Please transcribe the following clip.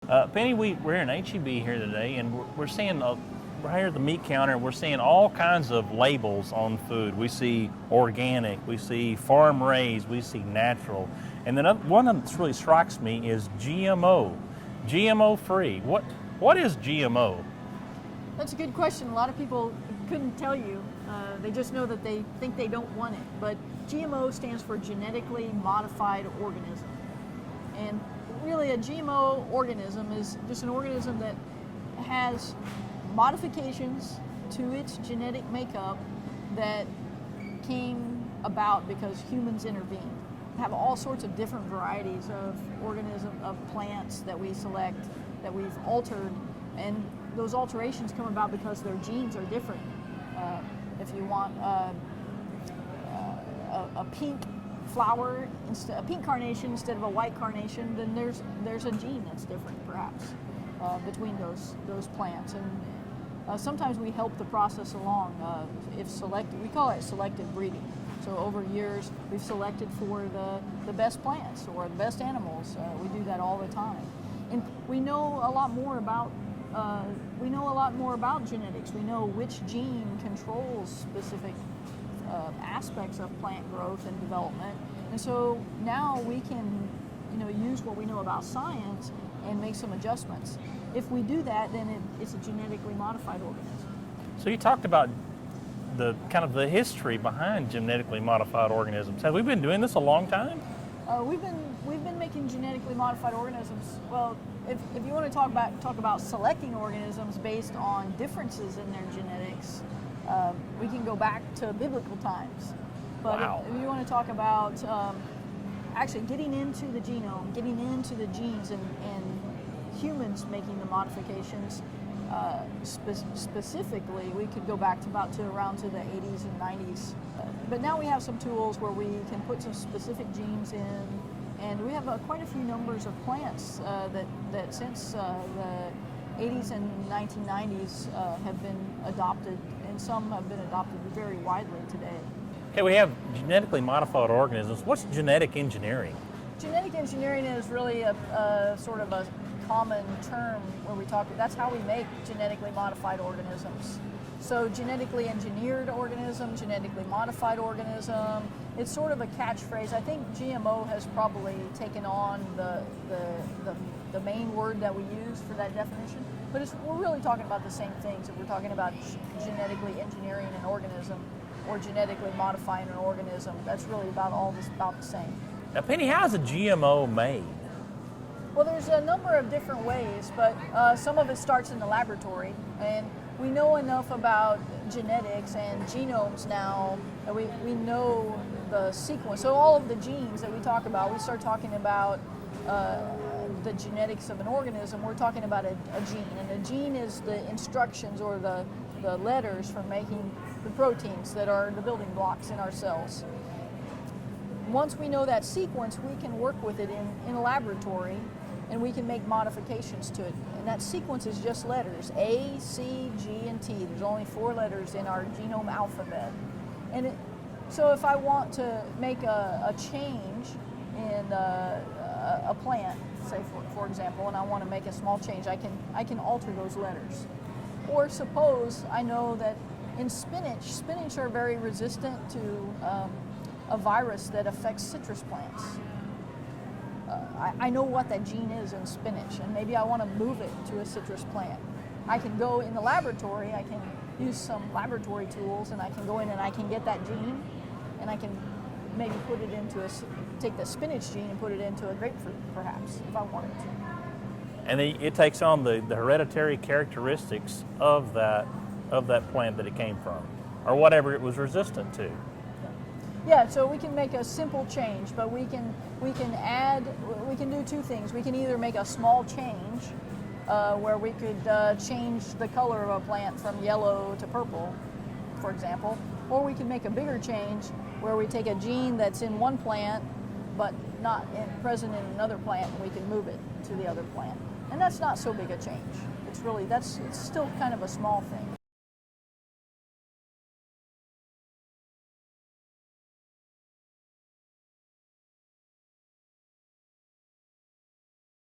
Penny, we're in HEB here today, and we're seeing, we're here at the meat counter, and we're seeing all kinds of labels on food. We see organic, we see farm raised, we see natural. And then one of them that really strikes me is GMO, GMO free. What is GMO? That's a good question. A lot of people couldn't tell you. They just know that they think they don't want it. But GMO stands for genetically modified organism. And really a GMO organism is just an organism that has modifications to its genetic makeup that came about because humans intervened. We have all sorts of different varieties of plants that we select, that we've altered, and those alterations come about because their genes are different. If you want a pink flower, a pink carnation instead of a white carnation, then there's a gene that's different, perhaps, between those plants. And sometimes we help the process along. We call it selective breeding. So over years, we've selected for the best plants or the best animals. We do that all the time, and we know a lot more about. Genetics. We know which gene controls specific aspects of plant growth and development, and so now we can, use what we know about science and make some adjustments. If we do that, then it's a genetically modified organism. So you talked about the kind of the history behind genetically modified organisms. Have we been doing this a long time? We've been making genetically modified organisms. Well, if you want to talk about selecting organisms based on differences in their genetics, we can go back to biblical times. But wow. if you want to talk about actually getting into the genome, getting into the genes, and humans making the modifications, specifically, we could go back around to the 80s and 90s. But now we have some tools where we can put some specific genes in, and we have quite a few numbers of plants that since the 80s and 1990s have been adopted, and some have been adopted very widely today. Okay, we have genetically modified organisms. What's genetic engineering? Genetic engineering is really a sort of a common term where that's how we make genetically modified organisms. So genetically engineered organism, genetically modified organism, it's sort of a catchphrase. I think GMO has probably taken on the main word that we use for that definition, but we're really talking about the same things. If we're talking about genetically engineering an organism or genetically modifying an organism, that's really about the same. Now, Penny, how is a GMO made? Well, there's a number of different ways, but some of it starts in the laboratory, and we know enough about genetics and genomes now that we know the sequence. So all of the genes that we talk about, we start talking about the genetics of an organism, we're talking about a gene, and a gene is the instructions or the letters for making the proteins that are the building blocks in our cells. Once we know that sequence, we can work with it in a laboratory, and we can make modifications to it. And that sequence is just letters, A, C, G, and T. There's only 4 letters in our genome alphabet. And so if I want to make a change in a plant, say for example, and I want to make a small change, I can alter those letters. Or suppose I know that in spinach are very resistant to a virus that affects citrus plants. I know what that gene is in spinach, and maybe I want to move it to a citrus plant. I can go in the laboratory, I can use some laboratory tools, and I can go in and I can get that gene, and I can maybe take the spinach gene and put it into a grapefruit, perhaps, if I wanted to. And it takes on the hereditary characteristics of that plant that it came from, or whatever it was resistant to. Yeah, so we can make a simple change, but we can do 2 things. We can either make a small change where we could change the color of a plant from yellow to purple, for example, or we can make a bigger change where we take a gene that's in one plant but not present in another plant, and we can move it to the other plant. And that's not so big a change. It's still kind of a small thing.